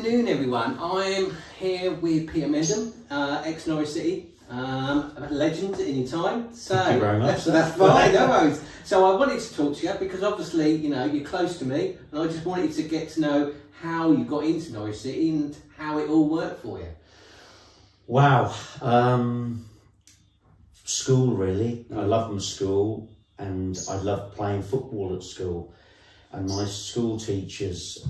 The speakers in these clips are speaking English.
afternoon, everyone. I'm here with Peter Mendham, ex-Norwich City, a legend in your time. So thank you very much. That's fine, no worries. So I wanted to talk to you because obviously, you know, you're close to me, and I just wanted to get to know how you got into Norwich City and how it all worked for you. Wow. School, really. I loved my school, and I loved playing football at school. And my school teachers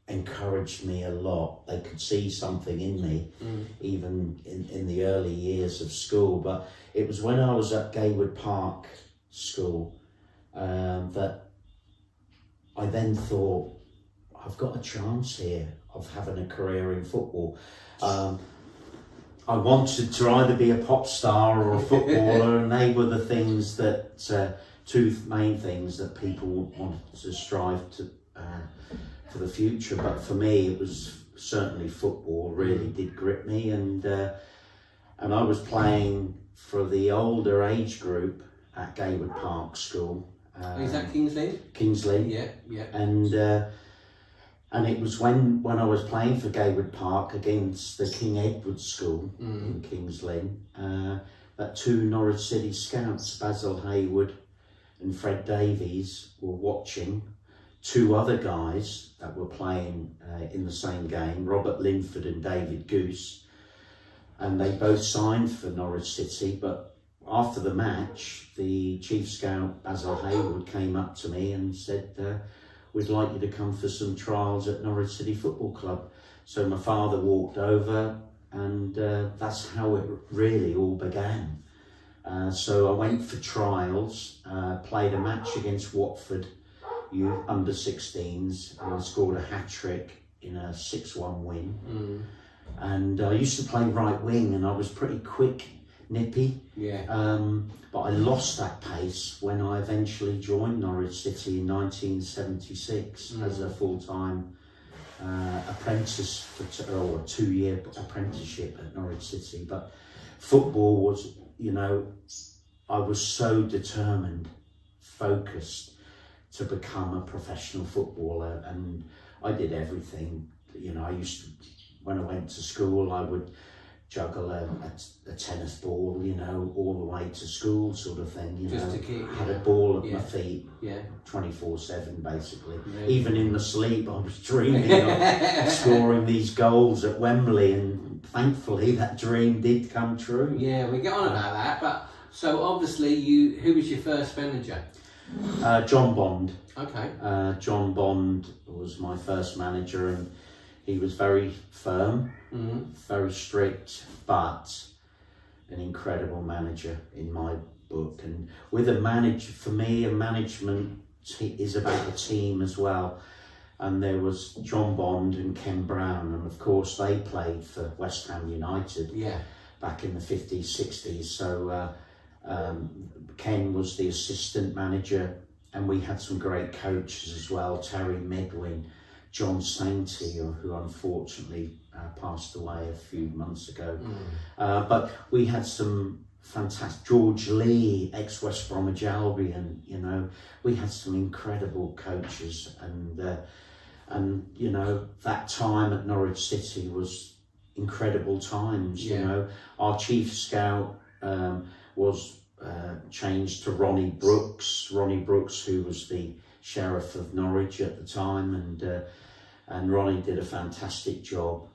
encouraged me a lot. They could see something in me, even in the early years of school. But it was when I was at Gaywood Park School that I then thought, I've got a chance here of having a career in football. I wanted to either be a pop star or a footballer, and they were the things that, two main things that people wanted to strive to for the future. But for me, it was certainly football. Really did grip me, and I was playing for the older age group at Gaywood Park School. Is that Kingsley? Kingsley. Yeah, yeah. And it was when I was playing for Gaywood Park against the King Edward School in Kings Lynn, that two Norwich City scouts, Basil Hayward and Fred Davies, were watching two other guys that were playing in the same game, Robert Linford and David Goose, and they both signed for Norwich City. But after the match, the chief scout, Basil Hayward, came up to me and said, we'd like you to come for some trials at Norwich City Football Club. So my father walked over, and that's how it really all began. So I went for trials, played a match against Watford youth under 16s, and I scored a hat-trick in a 6-1 win. And I used to play right wing, and I was pretty quick, nippy. Yeah. But I lost that pace when I eventually joined Norwich City in 1976 as a full-time apprentice or a 2-year apprenticeship at Norwich City. But football was, you know, I was so determined, focused to become a professional footballer, and I did everything. You know, I used to, when I went to school, I would juggle a tennis ball, you know, all the way to school, sort of thing. You Just know, to keep, had a ball at my feet, 24/7 basically. Yeah. Even in the sleep, I was dreaming of scoring these goals at Wembley, and thankfully that dream did come true. Yeah, we get on about that. But so obviously, who was your first manager? John Bond. Okay. John Bond was my first manager, and he was very firm, very strict, but an incredible manager in my book. And with a manager, for me, a management is about a team as well. And there was John Bond and Ken Brown, and of course they played for West Ham United back in the 50s, 60s. So Ken was the assistant manager, and we had some great coaches as well, Terry Medwin, John Sainty, who unfortunately passed away a few months ago. But we had some fantastic, George Lee, ex-West Bromwich Albion, you know, we had some incredible coaches, and you know, that time at Norwich City was incredible times. You know, our chief scout was changed to Ronnie Brooks, who was the Sheriff of Norwich at the time, and Ronnie did a fantastic job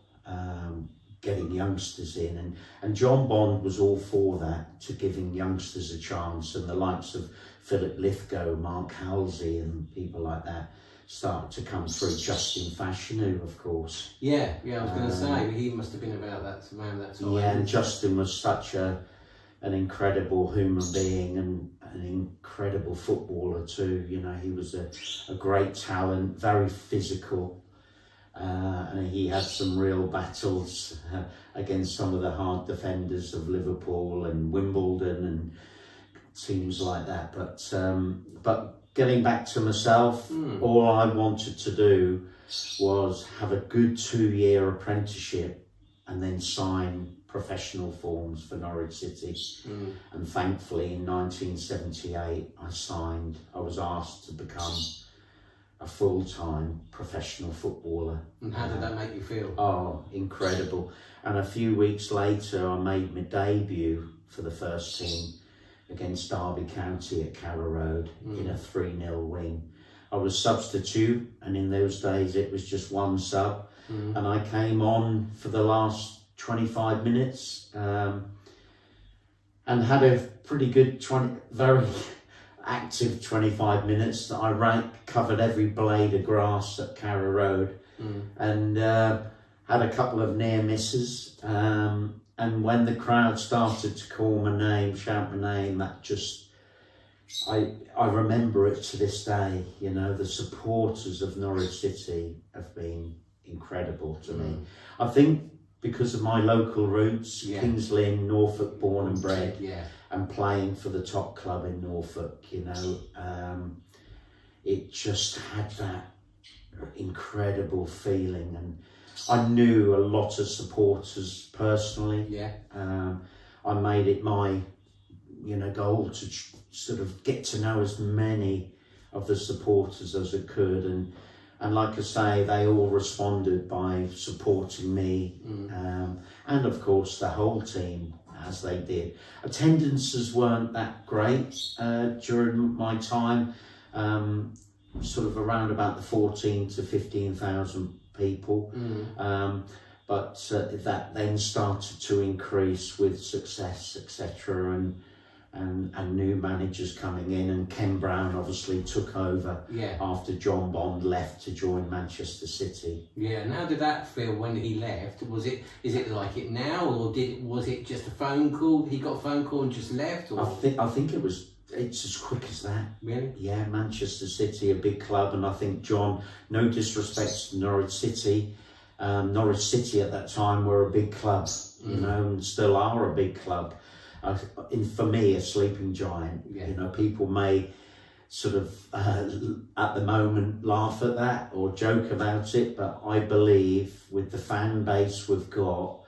getting youngsters in, and John Bond was all for that, to giving youngsters a chance, and the likes of Philip Lithgow, Mark Halsey, and people like that started to come through. Justin Fashanu, of course. Yeah, I was going to say, he must have been about around that time. Yeah, and Justin was such an incredible human being and an incredible footballer too. You know, he was a great talent, very physical, and he had some real battles against some of the hard defenders of Liverpool and Wimbledon and teams like that. But getting back to myself, all I wanted to do was have a good 2-year apprenticeship and then sign professional forms for Norwich City. And thankfully in 1978 I was asked to become a full-time professional footballer. And how did that make you feel? Oh, incredible. And a few weeks later, I made my debut for the first team against Derby County at Carrow Road in a 3-0 win. I was substitute, and in those days it was just one sub, and I came on for the last 25 minutes and had a pretty good very active 25 minutes. I covered every blade of grass at Carrow Road and had a couple of near misses. And when the crowd started to call my name, shout my name, that just, I remember it to this day. You know, the supporters of Norwich City have been incredible to me. I think because of my local roots, Kings Lynn, Norfolk, born and bred, and playing for the top club in Norfolk, you know, it just had that incredible feeling. And I knew a lot of supporters personally. I made it my, you know, goal to sort of get to know as many of the supporters as I could, and like I say, they all responded by supporting me, and of course the whole team as they did. Attendances weren't that great during my time, sort of around about the 14 to 15,000 people, but that then started to increase with success, etc., and new managers coming in, and Ken Brown obviously took over after John Bond left to join Manchester City. And how did that feel when he left? Is it like it now, or was it just a phone call? He got a phone call and just left? Or? I think it's as quick as that. Really? Yeah, Manchester City, a big club, and I think John, no disrespect to Norwich City, Norwich City at that time were a big club, you know, and still are a big club. For me, a sleeping giant. You know, people may sort of at the moment laugh at that or joke about it, but I believe with the fan base we've got,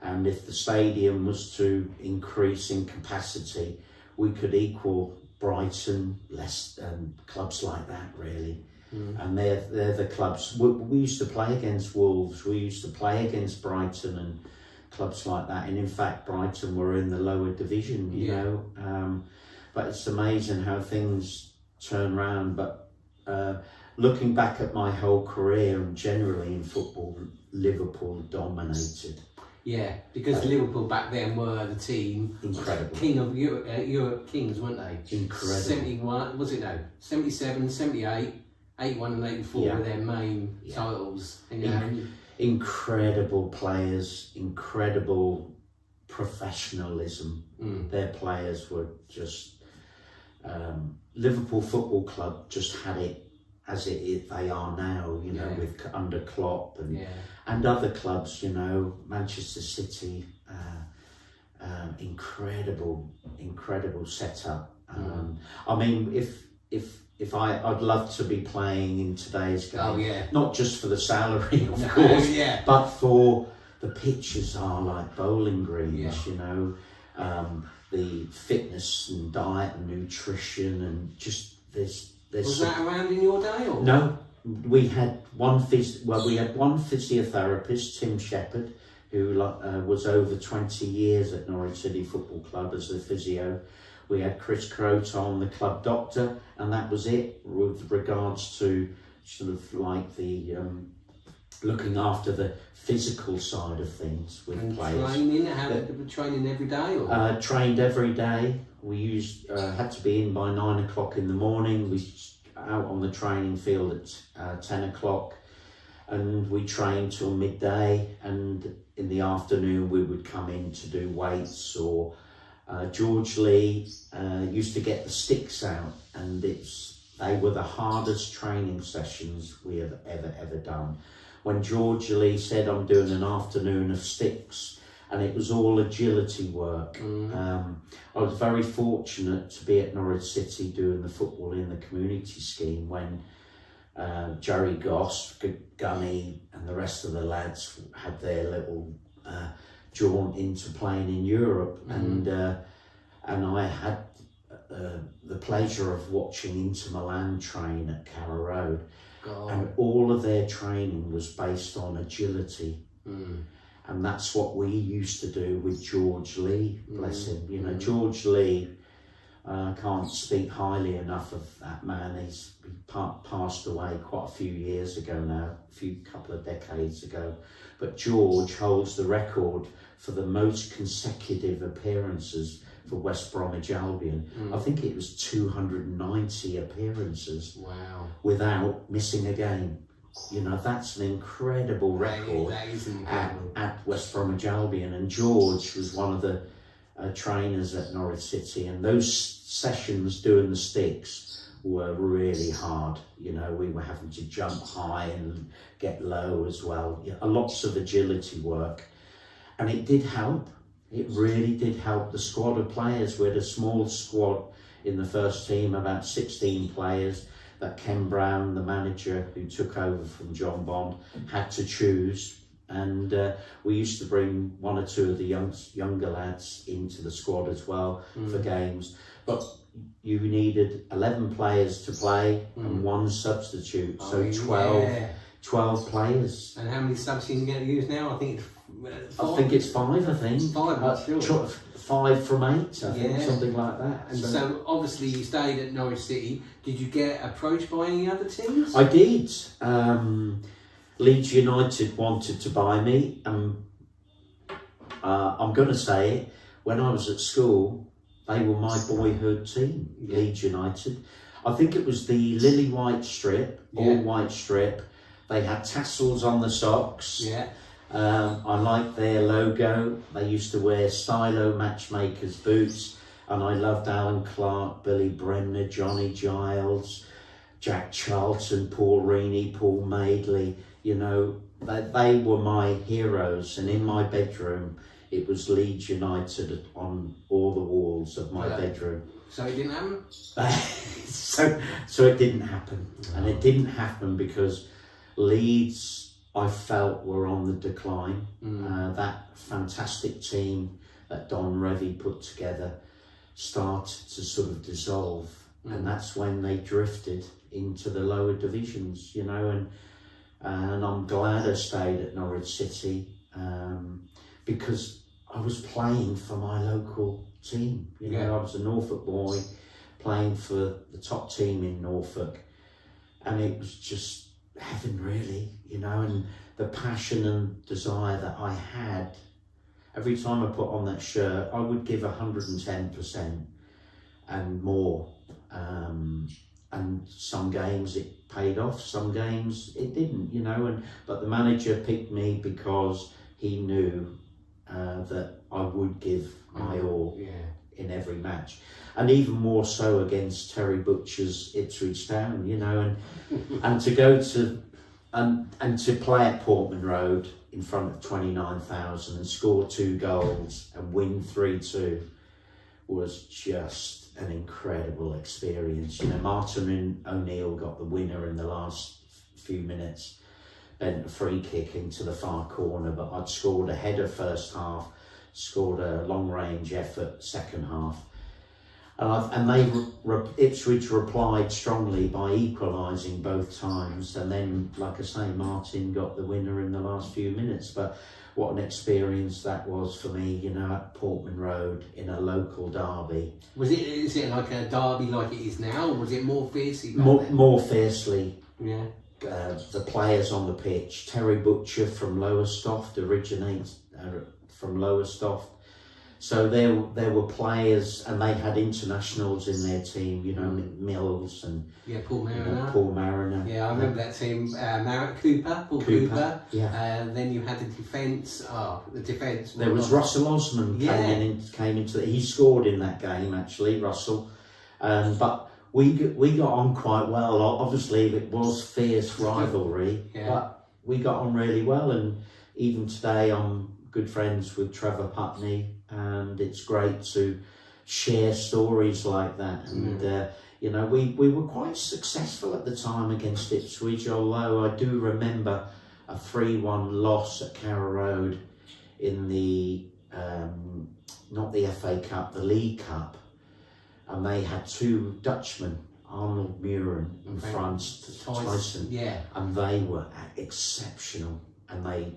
and if the stadium was to increase in capacity, we could equal Brighton, clubs like that really. And they're the clubs. We used to play against Wolves, we used to play against Brighton and clubs like that, and in fact Brighton were in the lower division, you know. But it's amazing how things turn around. But looking back at my whole career and generally in football, Liverpool dominated. Because Liverpool back then were the team, incredible, king of Europe kings, weren't they? Incredible. 71, was it no? 77, 78, 81 and 84 were their main titles. And, incredible players, incredible professionalism. Their players were just Liverpool Football Club just had it as they are now, you know, with under Klopp and other clubs, you know, Manchester City, incredible setup. I mean, if I'd love to be playing in today's game, not just for the salary, of course, but for the pitches are like bowling greens, you know, the fitness and diet and nutrition, and just there's. Was that around in your day, or? No, we had one physiotherapist, Tim Shepherd, who was over 20 years at Norwich City Football Club as a physio. We had Chris Croton, the club doctor, and that was it with regards to sort of like the looking after the physical side of things with and players. Training every day? Or? Trained every day. We had to be in by 9 o'clock in the morning. We out on the training field at 10 o'clock, and we trained till midday, and in the afternoon we would come in to do weights, or George Lee used to get the sticks out, and they were the hardest training sessions we have ever done. When George Lee said, I'm doing an afternoon of sticks, and it was all agility work. I was very fortunate to be at Norwich City doing the football in the community scheme when Jerry Goss, Gunny and the rest of the lads had their little jaunt into playing in Europe, and I had the pleasure of watching Inter Milan train at Carrow Road. God. And all of their training was based on agility. And that's what we used to do with George Lee, bless him. You know, George Lee, I can't speak highly enough of that man. He passed away quite a few years ago now, couple of decades ago. But George holds the record for the most consecutive appearances for West Bromwich Albion. I think it was 290 appearances. Wow. Without missing a game. You know, that's an incredible record at West Bromwich Albion. And George was one of the trainers at Norwich City, and those sessions doing the sticks were really hard. You know, we were having to jump high and get low as well. Lots of agility work, and it did help. It really did help the squad of players. We had a small squad in the first team, about 16 players, that Ken Brown, the manager who took over from John Bond, had to choose. And we used to bring one or two of the younger lads into the squad as well for games. But you needed 11 players to play and one substitute, so 12 players. And how many subs are you going to use now? I think it's 5. I think it's 5, I think. 5, I'm sure. 5 from 8, I think, something like that. And so obviously you stayed at Norwich City. Did you get approached by any other teams? I did. Leeds United wanted to buy me. I'm going to say it, when I was at school, they were my boyhood team, Leeds United. I think it was the lily white strip, all white strip. They had tassels on the socks. I liked their logo. They used to wear Stylo Matchmakers boots, and I loved Alan Clark, Billy Bremner, Johnny Giles, Jack Charlton, Paul Reaney, Paul Madeley. You know, they were my heroes, and in my bedroom it was Leeds United on all the walls of my bedroom. So it didn't happen? so it didn't happen. And it didn't happen because Leeds, I felt, were on the decline. That fantastic team that Don Revie put together started to sort of dissolve. And that's when they drifted into the lower divisions, you know, and I'm glad I stayed at Norwich City because I was playing for my local team. You know, I was a Norfolk boy playing for the top team in Norfolk, and it was just heaven, really, you know, and the passion and desire that I had. Every time I put on that shirt, I would give 110% and more. And some games it paid off, some games it didn't, you know. But the manager picked me because he knew that I would give my all in every match, and even more so against Terry Butcher's Ipswich Town, you know, and to go to and to play at Portman Road in front of 29,000 and score 2 goals and win 3-2 was just an incredible experience. You know, Martin O'Neill got the winner in the last few minutes, bent a free kick into the far corner, but I'd scored a header first half, scored a long range effort second half, and Ipswich replied strongly by equalising both times, and then, like I say, Martin got the winner in the last few minutes. But what an experience that was for me, you know, at Portman Road in a local derby. Is it like a derby like it is now, or was it more fiercely? More fiercely. Yeah. The players on the pitch. Terry Butcher from Lowestoft originates from Lowestoft. So there were players, and they had internationals in their team, you know, Mills and Paul Mariner. Paul Mariner. Yeah, I remember that team. Paul Cooper. Yeah. Then you had the defence. There was Russell Osman came into it. He scored in that game actually, Russell. But we got on quite well. Obviously, it was fierce rivalry, but we got on really well. And even today, I'm good friends with Trevor Putney, and it's great to share stories like that. And you know, we were quite successful at the time against Ipswich, although I do remember a 3-1 loss at Carrow Road in the not the FA Cup, the League Cup. and they had two Dutchmen, Arnold Muren and Frans Tyson, and they were exceptional, and they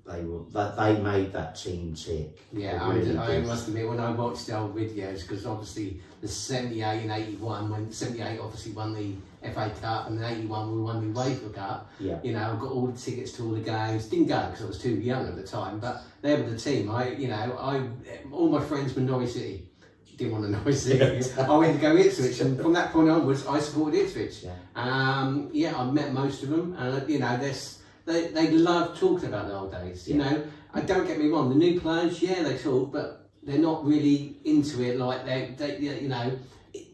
made that team tick. Yeah, really I must admit, when I watched the old videos, because obviously the 78 and 81, when 78 obviously won the FA Cup, and then 81 we won the UEFA Cup. Yeah. You know, I got all the tickets to all the games. Didn't go because I was too young at the time, but they were the team. All my friends were Norwich City. Didn't want to Norwich City. I went to go Ipswich, and from that point onwards, I supported Ipswich. Yeah. I met most of them, and you know, they love talking about the old days. You know, don't get me wrong, the new players, they talk, but they're not really into it like they you know.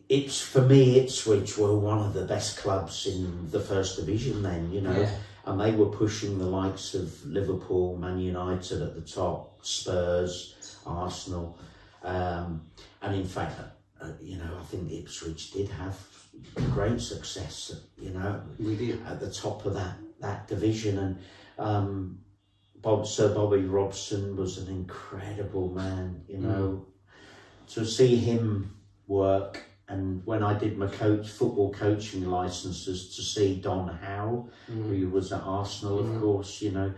It's, for me, Ipswich were one of the best clubs in the First Division then, you know, and they were pushing the likes of Liverpool, Man United at the top, Spurs, Arsenal, and in fact, you know, I think Ipswich did have great success, you know, we did at the top of that division, and Sir Bobby Robson was an incredible man, you know, to see him work. And when I did my football coaching licenses, to see Don Howe, who was at Arsenal, of course, you know,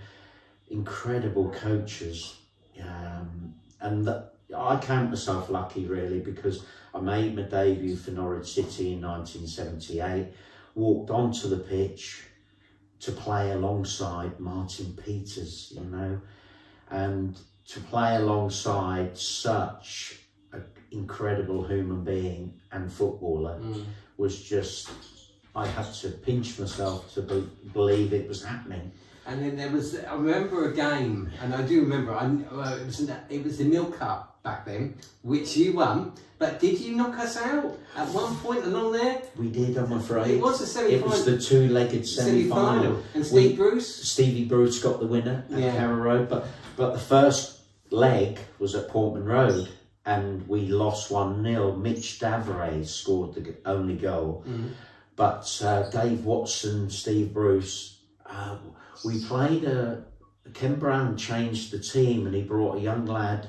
incredible coaches. And I count myself lucky, really, because I made my debut for Norwich City in 1978, walked onto the pitch to play alongside Martin Peters, you know, and to play alongside such incredible human being and footballer was just, I had to pinch myself to believe it was happening. And then there was, I remember a game, and I do remember, it was the Milk Cup back then, which you won, but did you knock us out at one point along there? We did, I'm afraid. It was the semi-final. It was the two-legged semi-final. And Stevie Bruce got the winner at Carrow Road, but the first leg was at Portman Road, and we lost 1-0. Mitch Davray scored the only goal. But Dave Watson, Steve Bruce, we played Ken Brown changed the team, and he brought a young lad,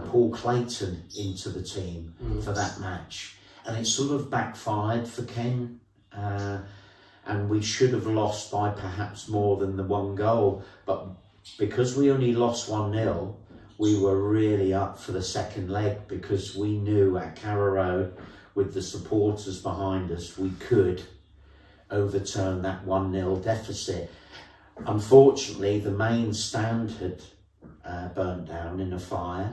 Paul Clayton, into the team for that match. And it sort of backfired for Ken, and we should have lost by perhaps more than the 1 goal. But because we only lost 1-0, we were really up for the second leg, because we knew at Carrow Road, with the supporters behind us, we could overturn that 1-0 deficit. Unfortunately, the main stand had burnt down in a fire,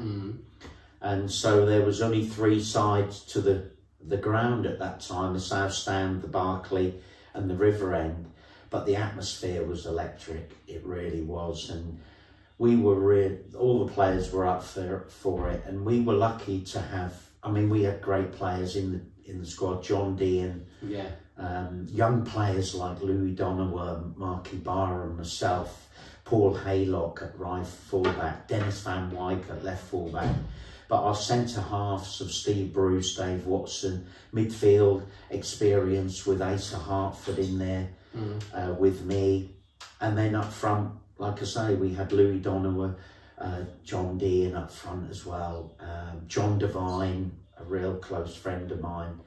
and so there was only 3 sides to the ground at that time: the South Stand, the Barclay, and the River End. But the atmosphere was electric, it really was, and we were all the players were up for it, and we were lucky to have. I mean, we had great players in the squad. John Dean, young players like Louis Donowa, Marky Barr, and myself. Paul Haylock at right fullback, Dennis Van Wyk at left fullback. But our centre halves of Steve Bruce, Dave Watson, midfield experience with Asa Hartford in there with me, and then up front, like I say, we had Louis Donowa, John Dean up front as well, John Devine, a real close friend of mine,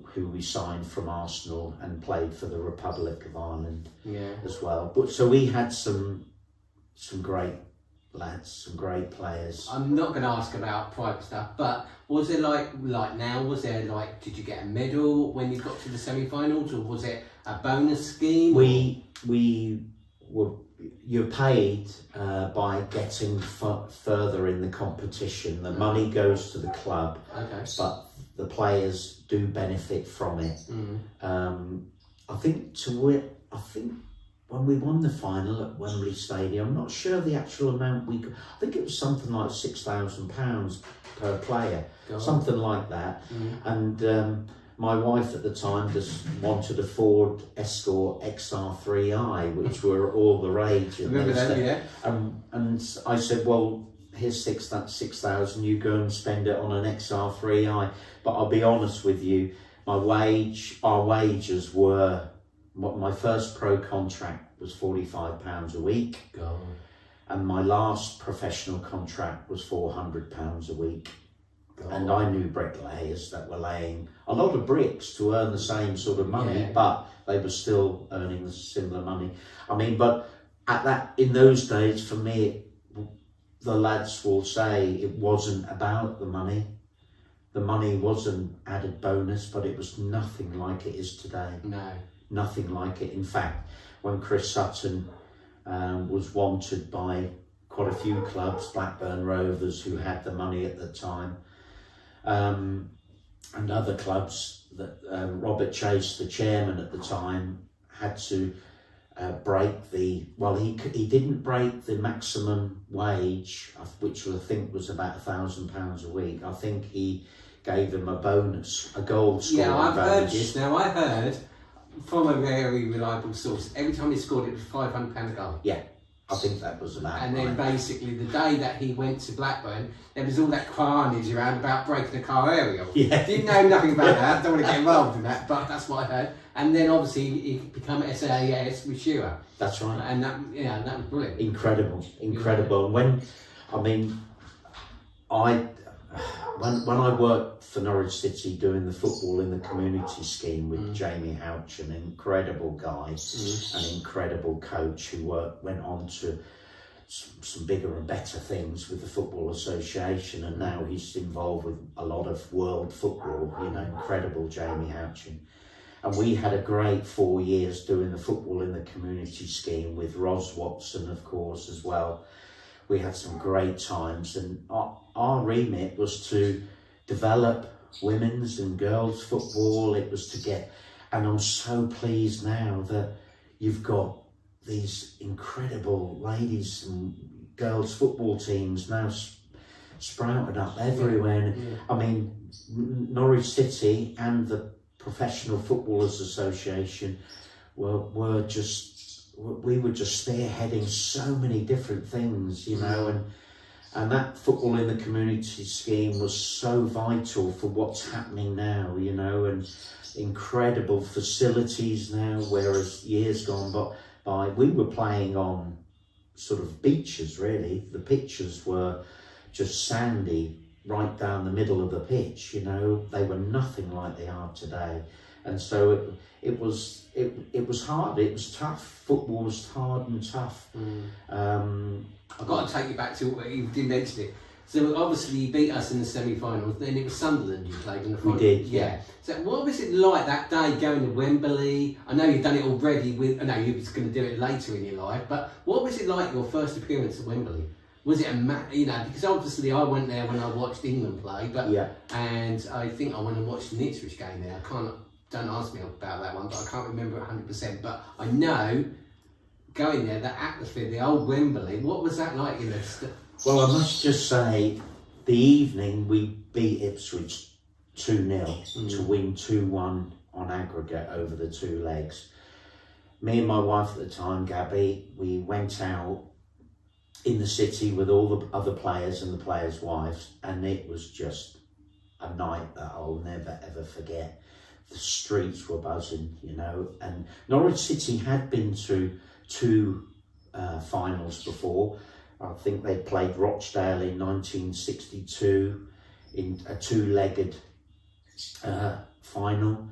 who we signed from Arsenal and played for the Republic of Ireland as well. But so we had some great lads, some great players. I'm not going to ask about private stuff, but was it like now? Was there did you get a medal when you got to the semi-finals, or was it a bonus scheme? You're paid by getting further in the competition. The money goes to the club, but the players do benefit from it. I think when we won the final at Wembley Stadium, I'm not sure the actual amount I think it was something like £6,000 per player, something like that. And my wife at the time just wanted a Ford Escort XR3i, which were all the rage. Remember that, and I said, well, here's 6,000, you go and spend it on an XR3i. But I'll be honest with you, our wages were, my first pro contract was £45 a week. And my last professional contract was £400 a week. God. And I knew bricklayers that were laying a lot of bricks to earn the same sort of money, but they were still earning similar money. I mean, but in those days, for me, the lads will say it wasn't about the money. The money was an added bonus, but it was nothing like it is today. No. Nothing like it. In fact, when Chris Sutton was wanted by quite a few clubs, Blackburn Rovers, who had the money at the time, and other clubs, that Robert Chase, the chairman at the time, had to break the, well, he didn't break the maximum wage, which I think was about £1,000 a week. I think he gave him a bonus, a goal scoring bonus. I heard from a very reliable source, every time he scored it was £500 a goal. Yeah, I think that was about And then basically the day that he went to Blackburn, there was all that carnage around about breaking a car aerial. Yeah. Didn't know nothing about that, don't want to get involved in that, but that's what I heard. And then obviously he became SAS with Shearer. That's right. And that was brilliant. Incredible. And when I worked for Norwich City doing the football in the community scheme with Jamie Houch, an incredible guy, an incredible coach who went on to some bigger and better things with the Football Association, and now he's involved with a lot of world football, incredible Jamie Houch. And we had a great 4 years doing the football in the community scheme with Ros Watson, of course, as well. We had some great times, and our remit was to develop women's and girls football. It was to get, and I'm so pleased now that you've got these incredible ladies and girls football teams now sprouted up everywhere. Yeah. I mean, Norwich City and the Professional Footballers Association we were just spearheading so many different things, and that football in the community scheme was so vital for what's happening now, and incredible facilities now, whereas years gone by we were playing on sort of beaches, really. The pitches were just sandy right down the middle of the pitch, they were nothing like they are today. And so it was hard, it was tough. Football was hard and tough. I've got to take you back to what you did mention it. So obviously you beat us in the semi-finals, then it was Sunderland you played in the final. We did, yeah. So what was it like that day going to Wembley? I know you've done it already I know you was going to do it later in your life, but what was it like your first appearance at Wembley? Was it because obviously I went there when I watched England play, and I think I went and watched the Ipswich game there. Don't ask me about that one, but I can't remember it 100%. But I know going there, the atmosphere, the old Wembley, what was that like? Well, I must just say, the evening we beat Ipswich 2-0 to win 2-1 on aggregate over the two legs. Me and my wife at the time, Gabby, we went out in the city with all the other players and the players' wives, and it was just a night that I'll never ever forget. The streets were buzzing, and Norwich City had been to two finals before. I think they played Rochdale in 1962 in a two-legged final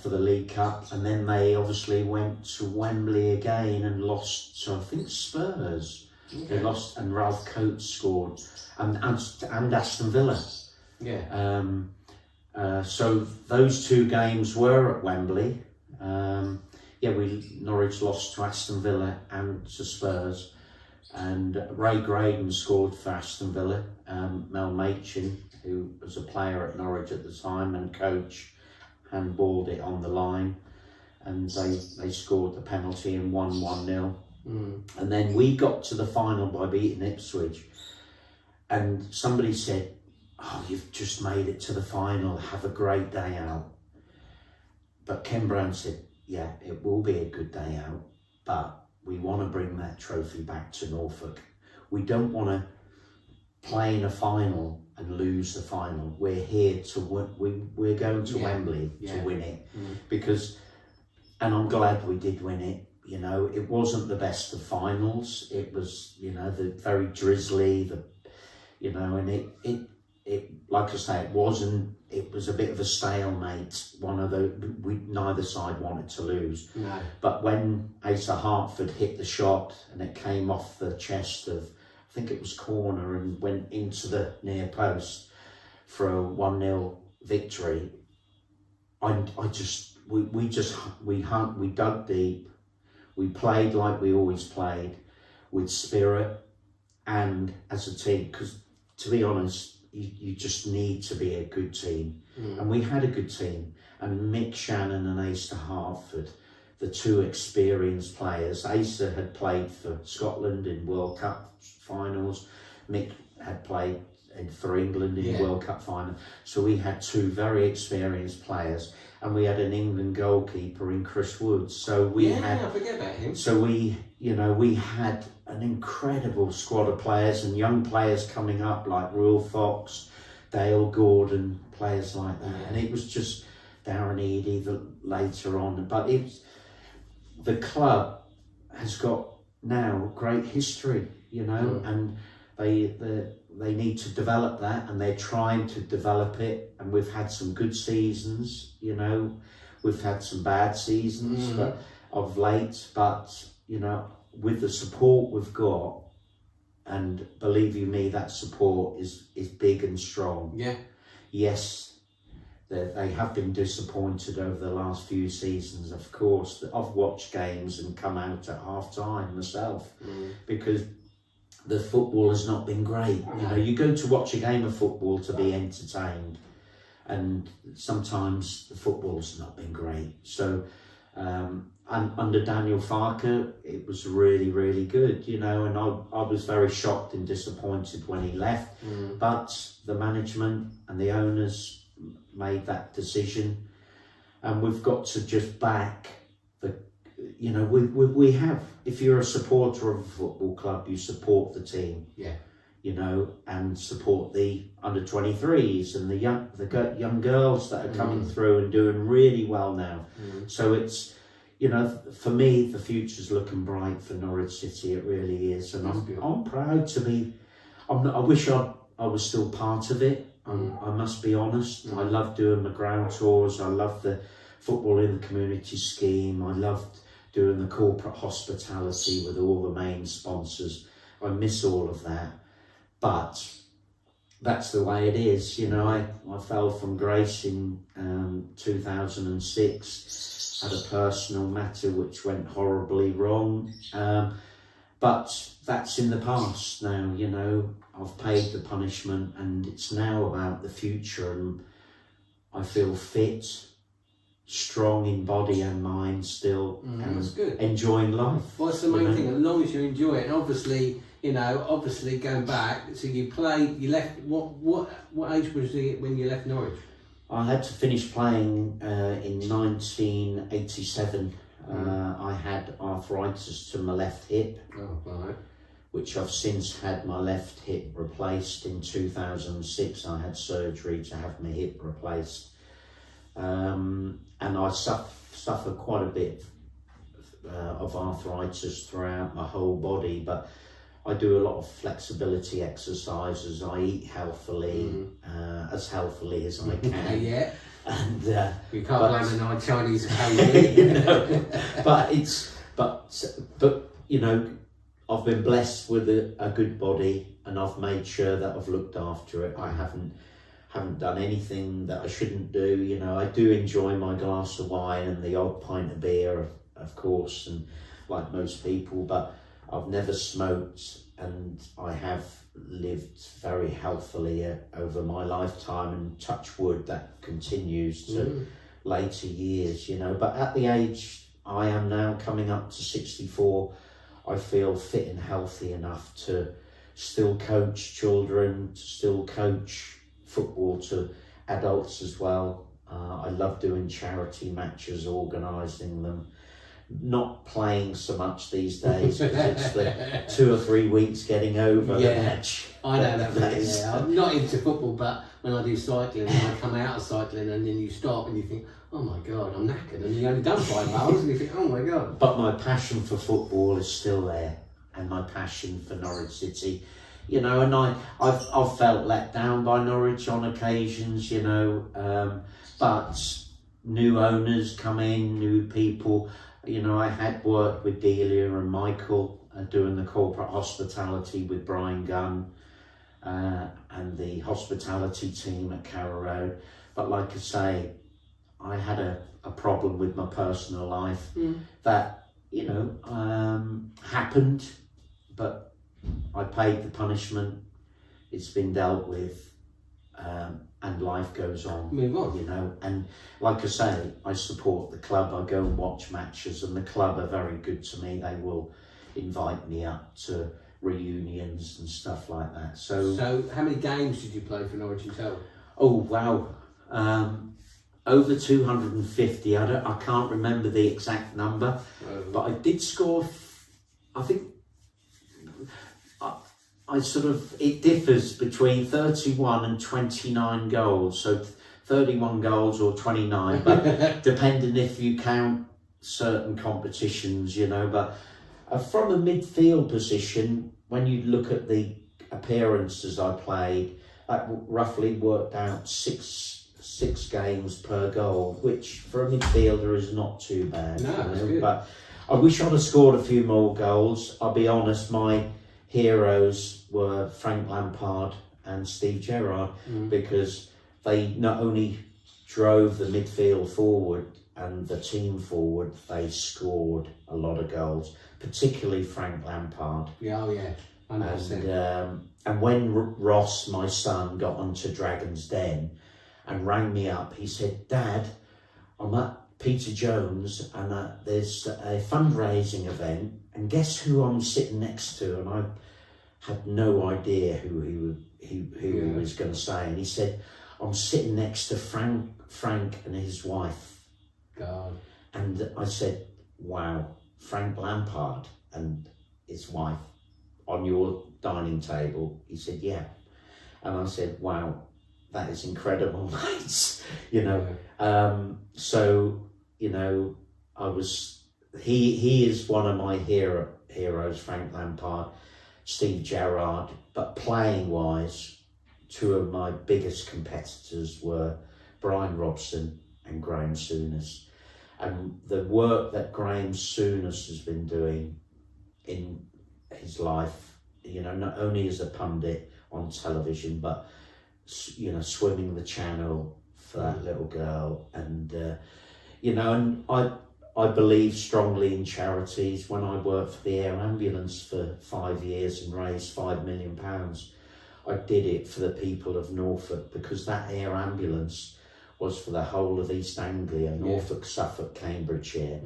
for the League Cup, and then they obviously went to Wembley again and lost to, I think, Spurs. Okay. They lost, and Ralph Coates scored, and Aston Villa. Yeah. So those two games were at Wembley. Norwich lost to Aston Villa and to Spurs, and Ray Graydon scored for Aston Villa. Mel Machin, who was a player at Norwich at the time and coach, handballed it on the line, and they scored the penalty and won 1-0. And then we got to the final by beating Ipswich, and somebody said, "Oh, you've just made it to the final, have a great day out." But Ken Brown said, "Yeah, it will be a good day out, but we want to bring that trophy back to Norfolk. We don't want to play in a final and lose the final. We're here to win. We're going to Wembley to win it." And I'm glad we did win it. It wasn't the best of finals. It was, the very drizzly, and like I say, it wasn't. It was a bit of a stalemate. Neither side wanted to lose. No. But when Asa Hartford hit the shot and it came off the chest of, I think it was corner, and went into the near post for a 1-0 victory, we dug deep. We played like we always played, with spirit and as a team, because to be honest, you just need to be a good team. And we had a good team. And Mick Shannon and Asa Hartford, the two experienced players. Asa had played for Scotland in World Cup finals. Mick had played for England in World Cup final. So we had two very experienced players, and we had an England goalkeeper in Chris Woods. So I forget about him. So we had an incredible squad of players, and young players coming up like Will Fox, Dale Gordon, players like that. And it was just Darren Eadie later on. But the club has got now great history, and they need to develop that, and they're trying to develop it. And we've had some good seasons, we've had some bad seasons but of late, but with the support we've got, and believe you me, that support is big and strong. Yes, they have been disappointed over the last few seasons, of course. I've watched games and come out at half time myself because the football has not been great. You go to watch a game of football to be entertained, and sometimes the football's not been great. So and under Daniel Farker, it was really, really good, and I was very shocked and disappointed when he left. But the management and the owners made that decision, and we've got to just back we have, if you're a supporter of a football club, you support the team, and support the under 23s and the young girls that are coming through and doing really well now. So it's, for me, the future's looking bright for Norwich City. It really is, and I'm proud to be. I wish I was still part of it. I must be honest. I love doing the ground tours. I love the football in the community scheme. I loved doing the corporate hospitality with all the main sponsors. I miss all of that, but that's the way it is. I fell from grace in 2006, had a personal matter which went horribly wrong, but that's in the past now. I've paid the punishment, and it's now about the future, and I feel fit, strong in body and mind still, and that's good. Enjoying life. Well, that's the main thing. As long as you enjoy it, and obviously going back. So you played. You left. What age was it when you left Norwich? I had to finish playing in 1987. I had arthritis to my left hip. Oh, right. Which I've since had my left hip replaced. In 2006, I had surgery to have my hip replaced. And I suffer quite a bit of arthritis throughout my whole body, but I do a lot of flexibility exercises. I eat healthily, as healthily as I can. And you can't blame a Chinese cake. But I've been blessed with a good body, and I've made sure that I've looked after it. I haven't done anything that I shouldn't do. I do enjoy my glass of wine and the odd pint of beer, of course, and like most people, but I've never smoked, and I have lived very healthily over my lifetime, and touch wood, that continues to later years, But at the age I am now, coming up to 64, I feel fit and healthy enough to still coach children, to still coach football to adults as well. I love doing charity matches, organising them. Not playing so much these days because it's the 2 or 3 weeks getting over the match. I know that feeling. I'm not into football, but when I do cycling, and I come out of cycling, and then you stop and you think, oh my God, I'm knackered, and you only done 5 miles, and you think, oh my God. But my passion for football is still there, and my passion for Norwich City you know, and I've felt let down by Norwich on occasions, you know, but new owners come in, new people. You know, I had worked with Delia and Michael doing the corporate hospitality with Brian Gunn and the hospitality team at Carrow Road. But like I say, I had a problem with my personal life that, you know, happened, but I paid the punishment. It's been dealt with. And life goes on, move on, you know. And like I say, I support the club. I go and watch matches, and the club are very good to me. They will invite me up to reunions and stuff like that. So how many games did you play for Norwich in total? Oh wow, over 250. I can't remember the exact number, but I did score. I think. I sort of, it differs between 31 and 29 goals, so 31 goals or 29, but depending if you count certain competitions, you know. But from a midfield position, when you look at the appearances I played, that roughly worked out six games per goal, which for a midfielder is not too bad. No, you know? That's good. But I wish I'd have scored a few more goals. I'll be honest, my heroes were Frank Lampard and Steve Gerrard, because they not only drove the midfield forward and the team forward, they scored a lot of goals, particularly Frank Lampard. Yeah, oh yeah, 100%. And when Ross, my son, got onto Dragon's Den and rang me up, he said, "Dad, I'm at Peter Jones and there's a fundraising event, and guess who I'm sitting next to?" And I had no idea who he was going to say, and he said, "I'm sitting next to Frank and his wife." God. And I said, "Wow, Frank Lampard and his wife on your dining table?" He said, "Yeah." And I said, "Wow, that is incredible, mate." You know, so, you know, he is one of my heroes, Frank Lampard, Steve Gerrard. But playing wise, two of my biggest competitors were Brian Robson and Graham Souness. And the work that Graham Souness has been doing in his life, you know, not only as a pundit on television, but, you know, swimming the channel for that little girl. And, you know, and I believe strongly in charities. When I worked for the air ambulance for 5 years and raised £5 million, I did it for the people of Norfolk, because that air ambulance was for the whole of East Anglia, Norfolk, Suffolk, Cambridgeshire.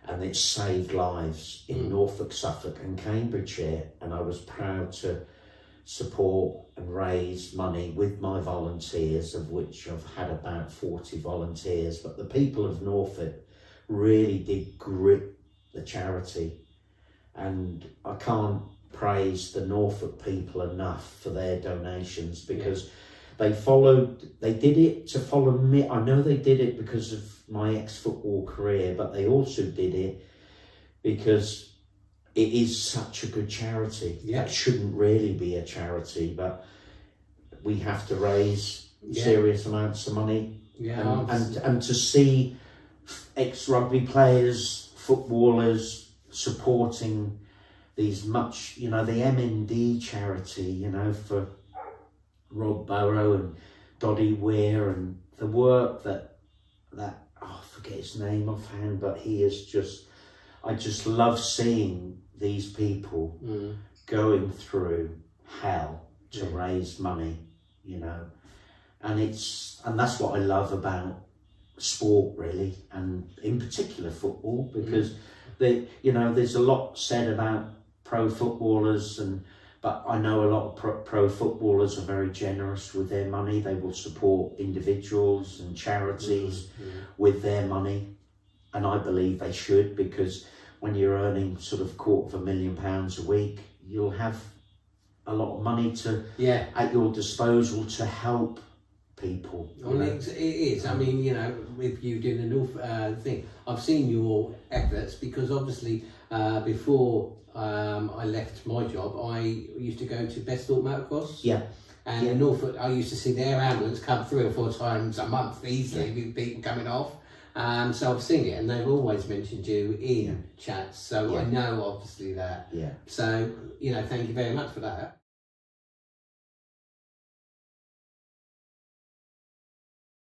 And it saved lives in Norfolk, Suffolk and Cambridgeshire. And I was proud to support and raise money with my volunteers, of which I've had about 40 volunteers. But the people of Norfolk really did grip the charity, and I can't praise the Norfolk people enough for their donations, because they did it to follow me. I know they did it because of my ex-football career, but they also did it because it is such a good charity. That shouldn't really be a charity, but we have to raise serious amounts of money. And to see ex-rugby players, footballers supporting these much, you know, the MND charity, you know, for Rob Burrow and Doddy Weir, and the work that I forget his name offhand, but he is just, I just love seeing these people going through hell to raise money, you know, and that's what I love about sport, really, and in particular football, because you know, there's a lot said about pro footballers, but I know a lot of pro footballers are very generous with their money. They will support individuals and charities with their money, and I believe they should, because when you're earning sort of £250,000 a week, you'll have a lot of money at your disposal to help people. Well, it is. I mean, you know, with you doing the North thing, I've seen your efforts because obviously before I left my job, I used to go to Bestthorpe Motocross. Yeah. And in Norfolk, I used to see their ambulance come 3 or 4 times a month easily with people coming off. So I've seen it, and they've always mentioned you in chats. So I know obviously that. Yeah. So, you know, thank you very much for that.